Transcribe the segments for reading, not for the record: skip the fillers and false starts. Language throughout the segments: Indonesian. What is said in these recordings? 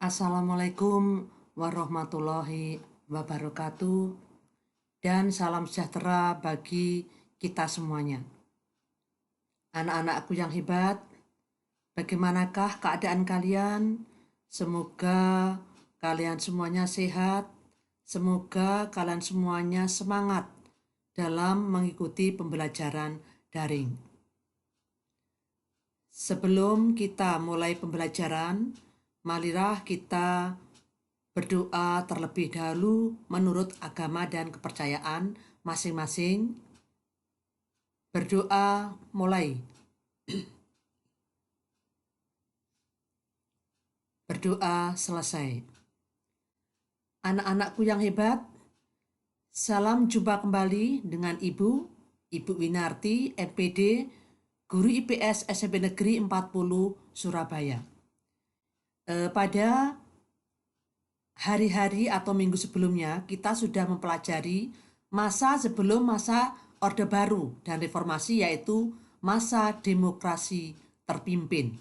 Assalamualaikum warahmatullahi wabarakatuh dan salam sejahtera bagi kita semuanya. Anak-anakku yang hebat, bagaimanakah keadaan kalian? Semoga kalian semuanya sehat, semoga kalian semuanya semangat dalam mengikuti pembelajaran daring. Sebelum kita mulai pembelajaran, marilah kita berdoa terlebih dahulu menurut agama dan kepercayaan masing-masing. Berdoa mulai. Berdoa selesai. Anak-anakku yang hebat, salam jumpa kembali dengan Ibu Winarti, MPD, Guru IPS SMP Negeri 40 Surabaya. Pada hari-hari atau minggu sebelumnya, kita sudah mempelajari masa sebelum masa Orde Baru dan Reformasi, yaitu masa demokrasi terpimpin.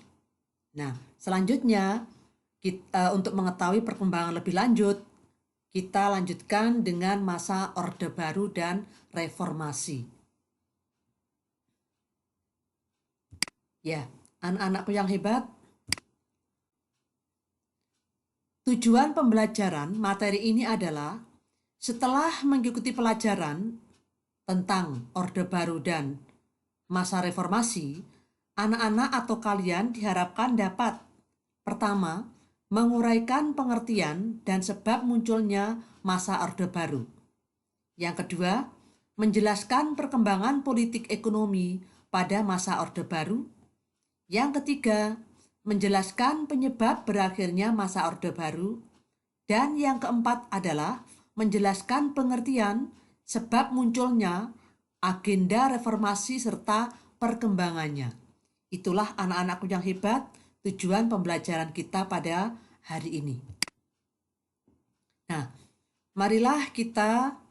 Nah, selanjutnya untuk mengetahui perkembangan lebih lanjut, kita lanjutkan dengan masa Orde Baru dan Reformasi. Ya, anak-anakku yang hebat, tujuan pembelajaran materi ini adalah setelah mengikuti pelajaran tentang Orde Baru dan masa reformasi, anak-anak atau kalian diharapkan dapat pertama, menguraikan pengertian dan sebab munculnya masa Orde Baru. Yang kedua, menjelaskan perkembangan politik ekonomi pada masa Orde Baru. Yang ketiga, menjelaskan penyebab berakhirnya masa Orde Baru. Dan yang keempat adalah menjelaskan pengertian sebab munculnya agenda reformasi serta perkembangannya. Itulah anak-anakku yang hebat, tujuan pembelajaran kita pada hari ini. Nah, marilah kita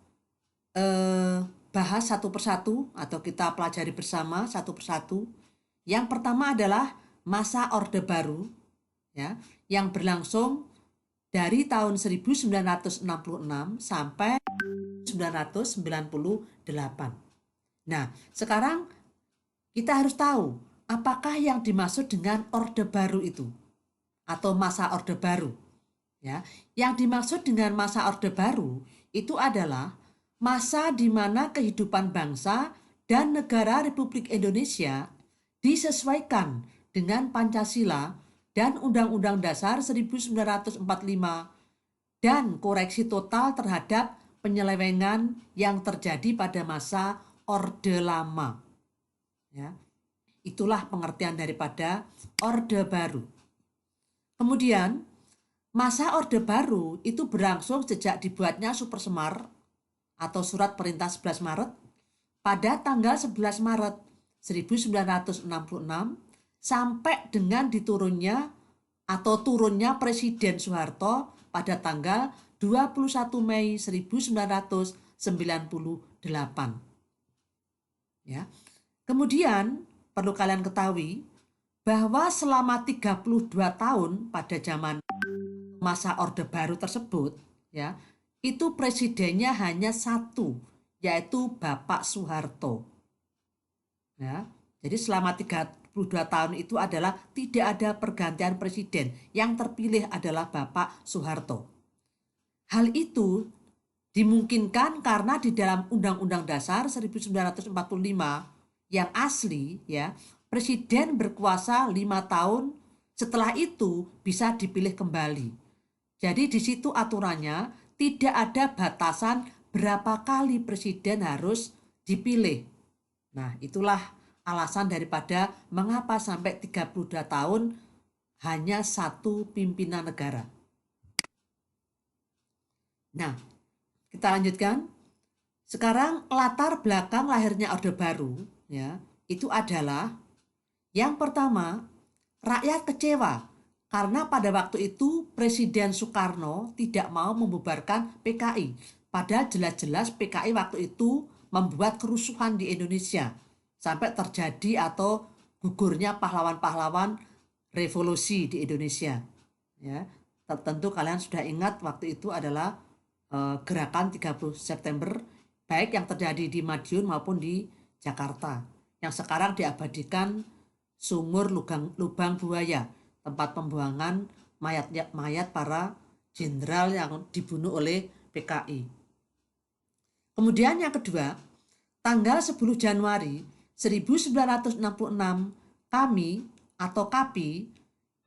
bahas satu persatu atau kita pelajari bersama satu persatu. Yang pertama adalah masa Orde Baru, ya, yang berlangsung dari tahun 1966 sampai 1998. Nah, sekarang kita harus tahu apakah yang dimaksud dengan Orde Baru itu atau masa Orde Baru. Ya, yang dimaksud dengan masa Orde Baru itu adalah masa di mana kehidupan bangsa dan negara Republik Indonesia disesuaikan dengan Pancasila dan Undang-Undang Dasar 1945 dan koreksi total terhadap penyelewengan yang terjadi pada masa Orde Lama. Ya, itulah pengertian daripada Orde Baru. Kemudian, masa Orde Baru itu berlangsung sejak dibuatnya Supersemar atau Surat Perintah 11 Maret pada tanggal 11 Maret 1966 sampai dengan turunnya Presiden Soeharto pada tanggal 21 Mei 1998. Ya. Kemudian perlu kalian ketahui bahwa selama 32 tahun pada zaman masa Orde Baru tersebut, ya, itu presidennya hanya satu, yaitu Bapak Soeharto. Ya, jadi selama 32 tahun itu adalah tidak ada pergantian presiden, yang terpilih adalah Bapak Soeharto. Hal itu dimungkinkan karena di dalam Undang-Undang Dasar 1945 yang asli, ya, presiden berkuasa 5 tahun, setelah itu bisa dipilih kembali. Jadi di situ aturannya tidak ada batasan berapa kali presiden harus dipilih. Nah, itulah alasan daripada mengapa sampai 32 tahun hanya satu pimpinan negara. Nah, kita lanjutkan. Sekarang latar belakang lahirnya Orde Baru, ya, itu adalah yang pertama, rakyat kecewa karena pada waktu itu Presiden Soekarno tidak mau membubarkan PKI. Padahal jelas-jelas PKI waktu itu membuat kerusuhan di Indonesia sampai terjadi atau gugurnya pahlawan-pahlawan revolusi di Indonesia. Ya. Tentu kalian sudah ingat waktu itu adalah gerakan 30 September, baik yang terjadi di Madiun maupun di Jakarta, yang sekarang diabadikan sumur lubang buaya, tempat pembuangan mayat para jenderal yang dibunuh oleh PKI. Kemudian yang kedua, tanggal 10 Januari 1966, kami atau KAPI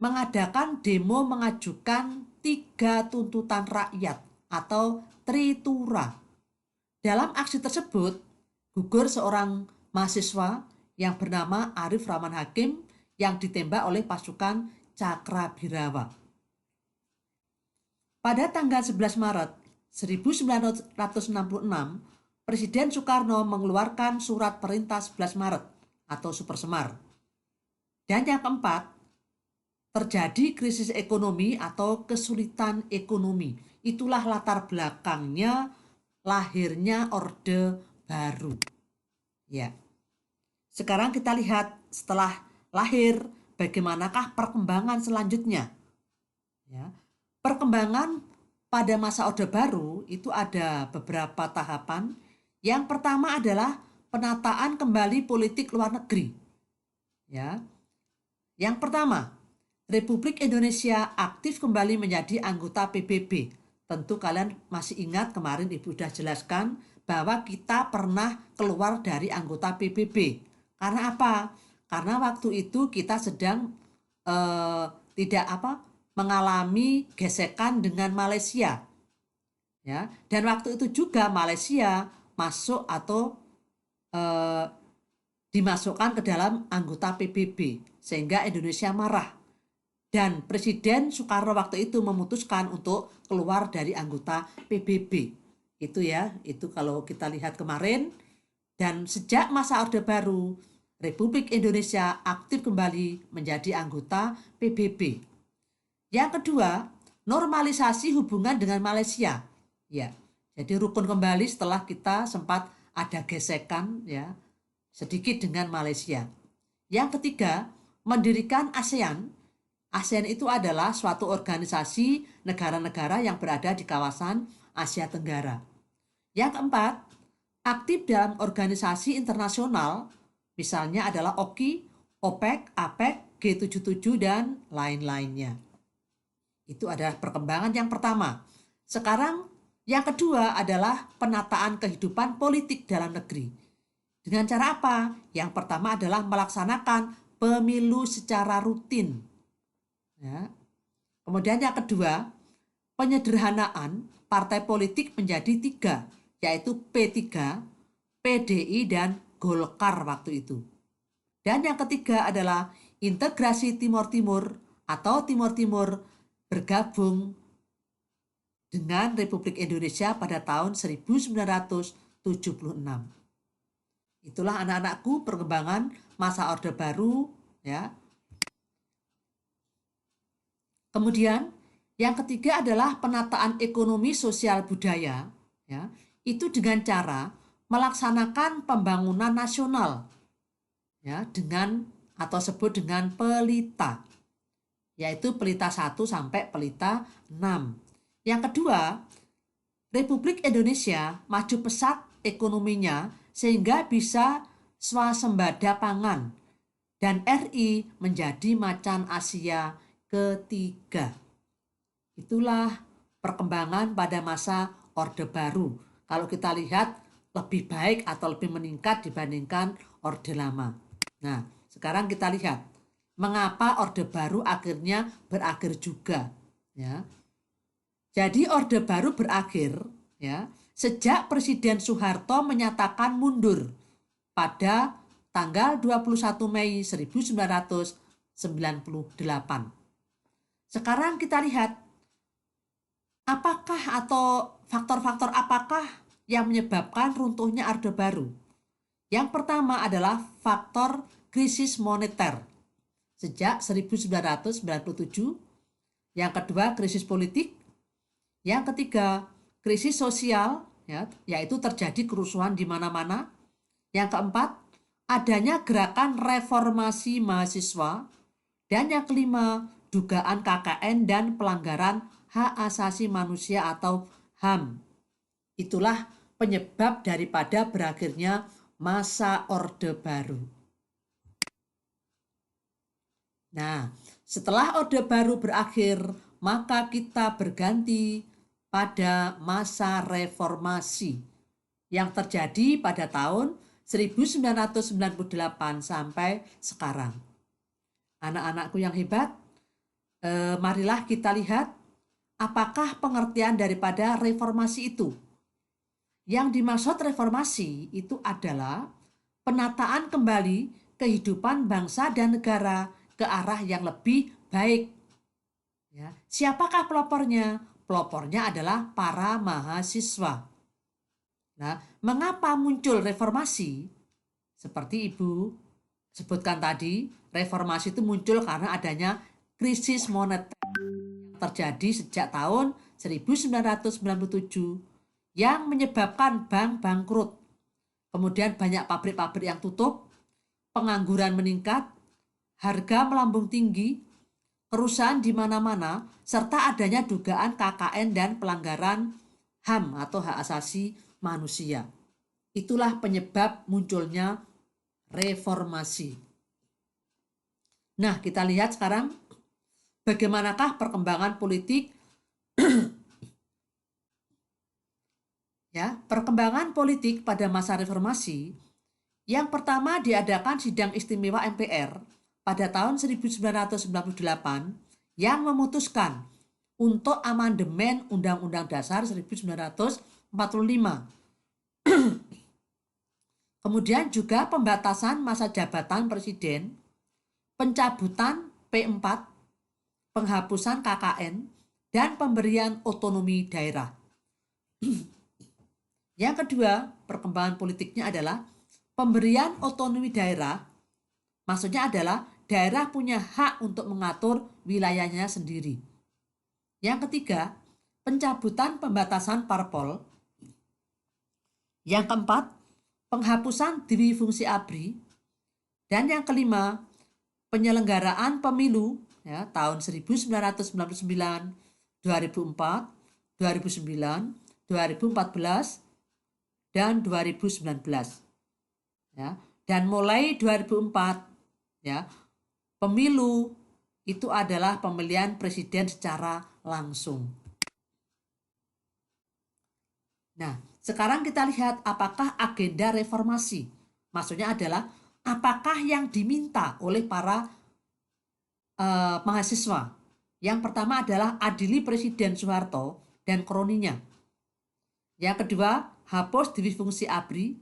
mengadakan demo mengajukan 3 tuntutan rakyat atau Tritura. Dalam aksi tersebut, gugur seorang mahasiswa yang bernama Arif Rahman Hakim yang ditembak oleh pasukan Cakrabirawa. Pada tanggal 11 Maret 1966, Presiden Soekarno mengeluarkan surat perintah 11 Maret atau Supersemar. Dan yang keempat, terjadi krisis ekonomi atau kesulitan ekonomi. Itulah latar belakangnya lahirnya Orde Baru. Ya. Sekarang kita lihat setelah lahir bagaimanakah perkembangan selanjutnya. Ya. Perkembangan pada masa Orde Baru itu ada beberapa tahapan. Yang pertama adalah penataan kembali politik luar negeri. Ya. Yang pertama, Republik Indonesia aktif kembali menjadi anggota PBB. Tentu kalian masih ingat kemarin Ibu sudah jelaskan bahwa kita pernah keluar dari anggota PBB. Karena apa? Karena waktu itu kita sedang mengalami gesekan dengan Malaysia. Ya, dan waktu itu juga Malaysia masuk atau dimasukkan ke dalam anggota PBB sehingga Indonesia marah. Dan Presiden Soekarno waktu itu memutuskan untuk keluar dari anggota PBB. Itu ya, itu kalau kita lihat kemarin. Dan sejak masa Orde Baru, Republik Indonesia aktif kembali menjadi anggota PBB. Yang kedua, normalisasi hubungan dengan Malaysia. Ya, jadi rukun kembali setelah kita sempat ada gesekan ya sedikit dengan Malaysia. Yang ketiga, mendirikan ASEAN. ASEAN itu adalah suatu organisasi negara-negara yang berada di kawasan Asia Tenggara. Yang keempat, aktif dalam organisasi internasional, misalnya adalah OKI, OPEC, APEC, G77, dan lain-lainnya. Itu adalah perkembangan yang pertama. Sekarang yang kedua adalah penataan kehidupan politik dalam negeri. Dengan cara apa? Yang pertama adalah melaksanakan pemilu secara rutin. Ya. Kemudian yang kedua, penyederhanaan partai politik menjadi 3, yaitu P3, PDI, dan Golkar waktu itu. Dan yang ketiga adalah integrasi Timur Timur atau Timur Timur bergabung dengan Republik Indonesia pada tahun 1976. Itulah anak-anakku perkembangan masa Orde Baru ya. Kemudian yang ketiga adalah penataan ekonomi sosial budaya ya. Itu dengan cara melaksanakan pembangunan nasional ya dengan atau sebut dengan pelita. Yaitu pelita 1 sampai pelita 6. Yang kedua, Republik Indonesia maju pesat ekonominya sehingga bisa swasembada pangan dan RI menjadi macan Asia ketiga. Itulah perkembangan pada masa Orde Baru. Kalau kita lihat lebih baik atau lebih meningkat dibandingkan Orde Lama. Nah, sekarang kita lihat mengapa Orde Baru akhirnya berakhir juga. Ya. Jadi Orde Baru berakhir ya sejak Presiden Soeharto menyatakan mundur pada tanggal 21 Mei 1998. Sekarang kita lihat apakah atau faktor-faktor apakah yang menyebabkan runtuhnya Orde Baru. Yang pertama adalah faktor krisis moneter sejak 1997. Yang kedua krisis politik. Yang ketiga krisis sosial ya, yaitu terjadi kerusuhan di mana-mana. Yang keempat adanya gerakan reformasi mahasiswa. Dan yang kelima dugaan KKN dan pelanggaran hak asasi manusia atau HAM. Itulah penyebab daripada berakhirnya masa Orde Baru. Nah, setelah Orde Baru berakhir, maka kita berganti pada masa reformasi yang terjadi pada tahun 1998 sampai sekarang. Anak-anakku yang hebat, marilah kita lihat apakah pengertian daripada reformasi itu. Yang dimaksud reformasi itu adalah penataan kembali kehidupan bangsa dan negara ke arah yang lebih baik. Ya. Siapakah pelopornya? Pelopornya adalah para mahasiswa. Nah, mengapa muncul reformasi? Seperti Ibu sebutkan tadi, reformasi itu muncul karena adanya krisis moneter yang terjadi sejak tahun 1997 yang menyebabkan bank bangkrut. Kemudian banyak pabrik-pabrik yang tutup, pengangguran meningkat, harga melambung tinggi, kerusakan di mana-mana, serta adanya dugaan KKN dan pelanggaran HAM atau hak asasi manusia. Itulah penyebab munculnya reformasi. Nah, kita lihat sekarang bagaimanakah perkembangan politik. Ya, perkembangan politik pada masa reformasi. Yang pertama diadakan sidang istimewa MPR pada tahun 1998 yang memutuskan untuk amandemen Undang-Undang Dasar 1945. Kemudian juga pembatasan masa jabatan presiden, pencabutan P4, penghapusan KKN, dan pemberian otonomi daerah. Yang kedua, perkembangan politiknya adalah pemberian otonomi daerah, maksudnya adalah daerah punya hak untuk mengatur wilayahnya sendiri. Yang ketiga, pencabutan pembatasan parpol. Yang keempat, penghapusan dwi fungsi ABRI. Dan yang kelima, penyelenggaraan pemilu ya, tahun 1999, 2004, 2009, 2014, dan 2019. Ya, dan mulai 2004 ya, pemilu itu adalah pemilihan presiden secara langsung. Nah, sekarang kita lihat apakah agenda reformasi. Maksudnya adalah apakah yang diminta oleh para mahasiswa. Yang pertama adalah adili Presiden Soeharto dan kroninya. Yang kedua, hapus dwi-fungsi ABRI.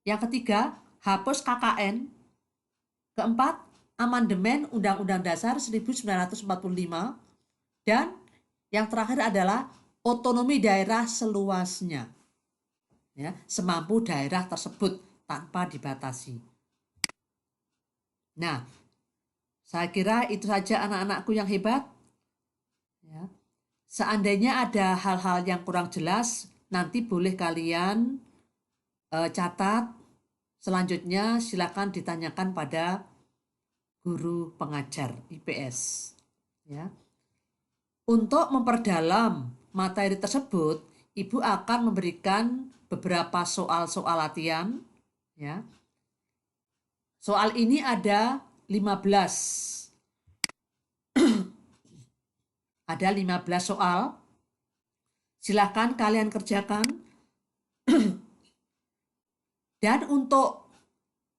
Yang ketiga, hapus KKN. Keempat, amandemen Undang-Undang Dasar 1945. Dan yang terakhir adalah otonomi daerah seluasnya. Ya, semampu daerah tersebut tanpa dibatasi. Nah, saya kira itu saja anak-anakku yang hebat. Ya. Seandainya ada hal-hal yang kurang jelas, nanti boleh kalian catat. Selanjutnya silakan ditanyakan pada guru pengajar IPS. Ya. Untuk memperdalam materi tersebut, Ibu akan memberikan beberapa soal-soal latihan. Ya. Soal ini ada 15. Ada 15 soal. Silakan kalian kerjakan. Dan untuk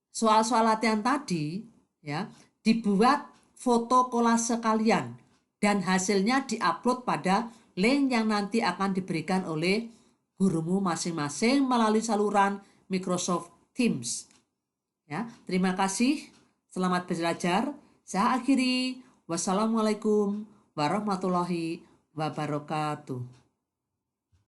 soal-soal latihan tadi, ya, dibuat foto kolase kalian dan hasilnya diupload pada link yang nanti akan diberikan oleh gurumu masing-masing melalui saluran Microsoft Teams. Ya, terima kasih. Selamat belajar. Saya akhiri. Wassalamualaikum warahmatullahi wabarakatuh.